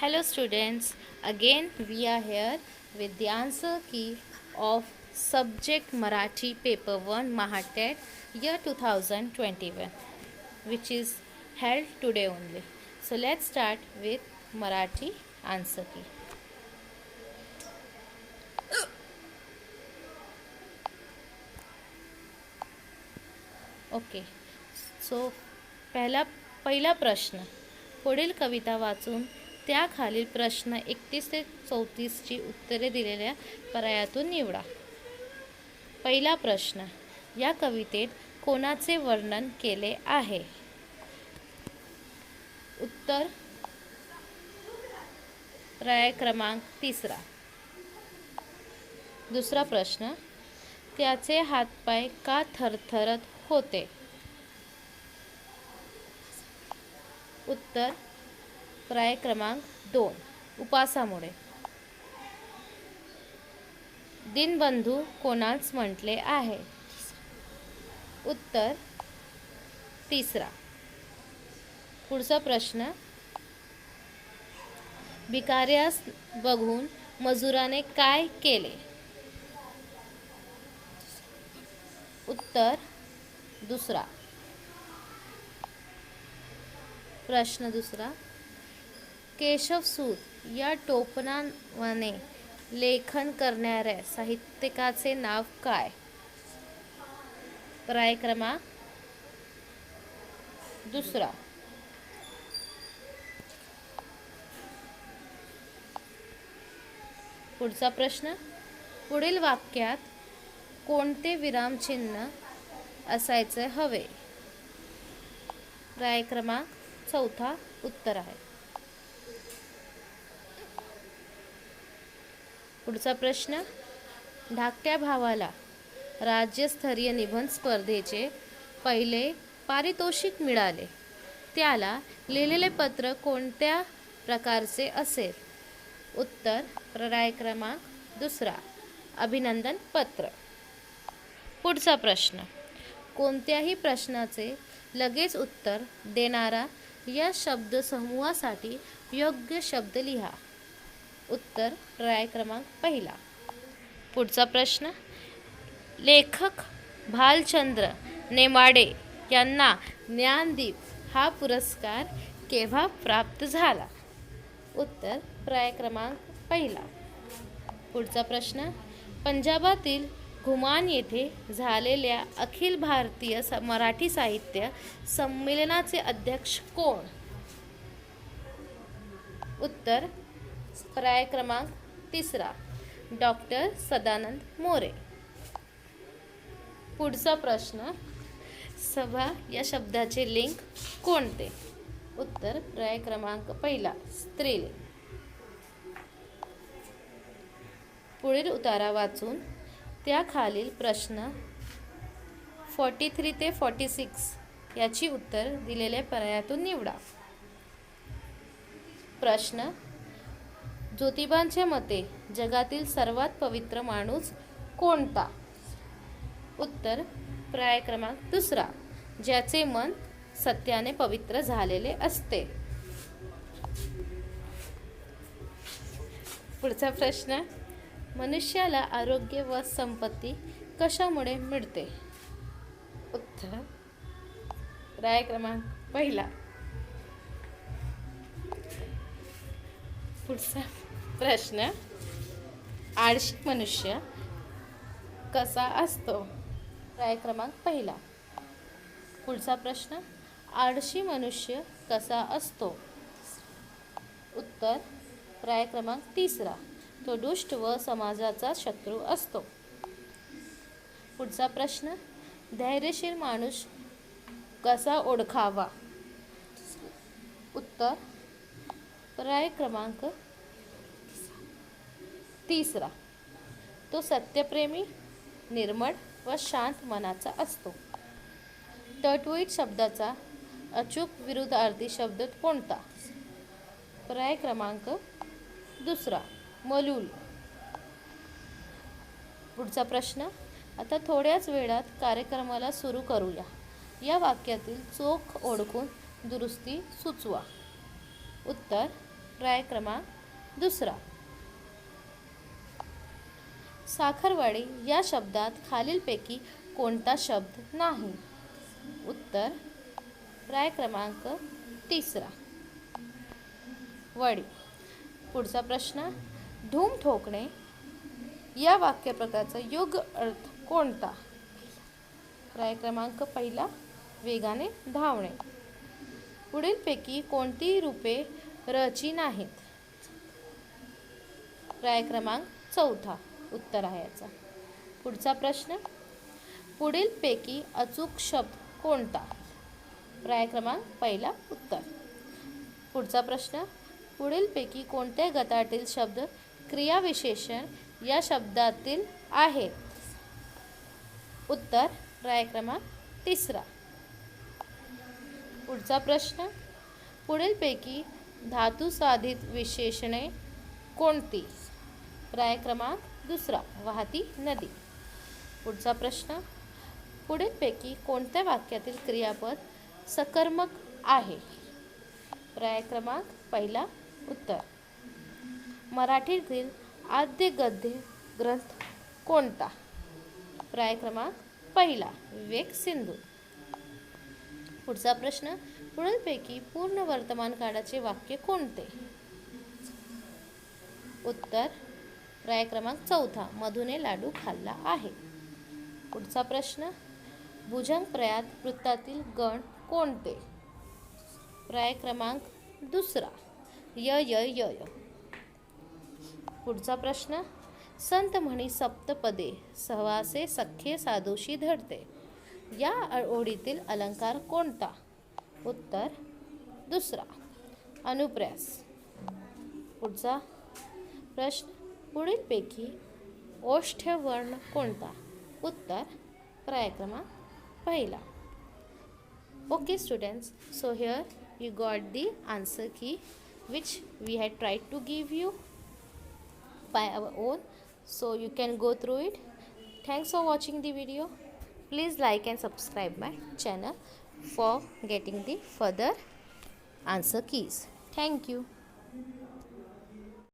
Hello students, again we are here with the answer key of subject Marathi paper 1 Mahatet year 2021, which is held today only. So let's start with Marathi answer key. Okay, so पहिला प्रश्न. पुढील कविता वाचून त्याखालील प्रश्न 31 ते 34ची उत्तरे दिलेल्या पर्यायातून निवडा. पहिला प्रश्न. या कवितेत कोणाचे वर्णन केले आहे? उत्तर पर्याय क्रमांक 3. दुसरा प्रश्न. त्याचे हातपाय का थरथरत होते? उत्तर पर्याय क्रमांक 2, उपासामुळे. दीनबंधू कोणास म्हटले आहे? उत्तर 3. पुढचा प्रश्न. भिकाऱ्यास बघून मजुराने काय केले? उत्तर 2. प्रश्न 2. केशवसूत या टोपणावाने लेखन करणाऱ्या साहित्यिकाचे नाव काय? पर्याय क्रमांक 2. पुढचा प्रश्न. पुढील वाक्यात कोणते विरामचिन्ह असायचे हवे? पर्याय क्रमांक 4 उत्तर आहे. पुढचा प्रश्न. धाकट्या भावाला राज्यस्तरीय निबंध स्पर्धेचे पहिले पारितोषिक मिळाले. त्याला लिहिलेले पत्र कोणत्या प्रकारचे असेल? उत्तर पर्याय क्रमांक 2 अभिनंदन पत्र. पुढचा प्रश्न. कोणत्याही प्रश्नाचे लगेच उत्तर देणारा या शब्दसमूहासाठी योग्य शब्द लिहा. उत्तर पर्याय क्रमांक 1. पुढचा प्रश्न. लेखक भालचंद्र नेमाडे यांना ज्ञानदीप हा पुरस्कार केव्हा प्राप्त झाला? उत्तर पर्याय क्रमांक 1. पुढचा प्रश्न. पंजाबातील घुमान येथे झालेल्या अखिल भारतीय मराठी साहित्य संमेलनाचे अध्यक्ष कोण? उत्तर पर्याय क्रमांक 3 डॉक्टर सदानंद मोरे. पुढचा प्रश्न. सभा या शब्दाचे लिंग कोणते? उत्तर पर्याय क्रमांक 1 स्त्रीलिंग. पुढील उतारा वाचून त्याखालील प्रश्न 43 ते 46 याची उत्तर दिलेल्या पर्यायातून निवडा. प्रश्न. ज्योतिबांच्या मते जगातील सर्वात पवित्र माणूस कोणता? उत्तर पर्याय क्रमांक 2 ज्याचे मन सत्याने पवित्र झालेले असते. पुढचा प्रश्न. मनुष्याला आरोग्य व संपत्ती कशामुळे मिळते? उत्तर पर्याय क्रमांक 1. पुढचा प्रश्न. आळशी मनुष्य कसा असतो? पर्याय क्रमांक 1. पुढचा प्रश्न. आळशी मनुष्य कसा असतो? उत्तर पर्याय क्रमांक 3 तो दुष्ट व समाजाचा शत्रू असतो. पुढचा प्रश्न. धैर्यशील माणूस कसा ओळखावा? उत्तर पर्याय क्रमांक 3 तो सत्यप्रेमी, निर्मळ व शांत मनाचा असतो. टवटवीत शब्दाचा अचूक विरुद्धार्थी शब्द कोणता? पर्याय क्रमांक 2 मलूल. पुढचा प्रश्न. आता थोड्याच वेळात कार्यक्रमाला सुरू करूया. या वाक्यातील चोख ओळखून दुरुस्ती सुचवा. उत्तर पर्याय क्रमांक दुसरा. साखरवाडी या शब्दात खालीलपैकी कोणता शब्द नाही? उत्तर पर्याय क्रमांक तिसरा. वडी. पुढचा प्रश्न. धूम ठोकणे या वाक्यप्रकाराचा योग्य अर्थ कोणता? पर्याय क्रमांक पहिला वेगाने धावणे. पुढीलपैकी कोणती रूपे रची नाहीत? पर्याय क्रमांक चौथा उत्तर आहे याचा. पुढचा प्रश्न. पुढीलपैकी अचूक शब्द कोणता? पर्याय क्रमांक पहिला उत्तर. पुढचा प्रश्न. पुढीलपैकी कोणत्या गटातील शब्द क्रियाविशेषण या शब्दातील आहेत? उत्तर पर्याय क्रमांक तिसरा. पुढचा प्रश्न. पुढीलपैकी धातुसाधित विशेषणे कोणती? पर्याय क्रमांक दुसरा वाहती नदी. पुढचा प्रश्न. पुढीलपैकी कोणत्या वाक्यातील क्रियापद सकर्मक आहे? पर्याय क्रमांक पहिला उत्तर. मराठीतील आद्य गद्य ग्रंथ कोणता? पर्याय क्रमांक पहिला विवेक सिंधू. पुढचा प्रश्न. पुढीलपैकी पूर्ण वर्तमान काळाचे वाक्य कोणते? उत्तर पर्याय क्रमांक चौथा मधुने लाडू खाल्ला आहे. पुढचा प्रश्न. भुजंगप्रयात वृत्तातील गण कोणते? पर्याय क्रमांक दुसरा य य य य. पुढचा प्रश्न. संत म्हणी सप्तपदे सहवासे सख्ये साधूशी धरते या ओळीतील अलंकार कोणता? उत्तर दुसरा अनुप्रास. पुढचा प्रश्न. पुढीलपैकी ओष्ठ्य वर्ण कोणता? उत्तर पर्याय क्रमांक पहिला. Okay students, so here you got the answer key which we had tried to give you by our own, so you can go through it. Thanks for watching the video. Please like and subscribe my channel for getting the further answer keys. Thank you.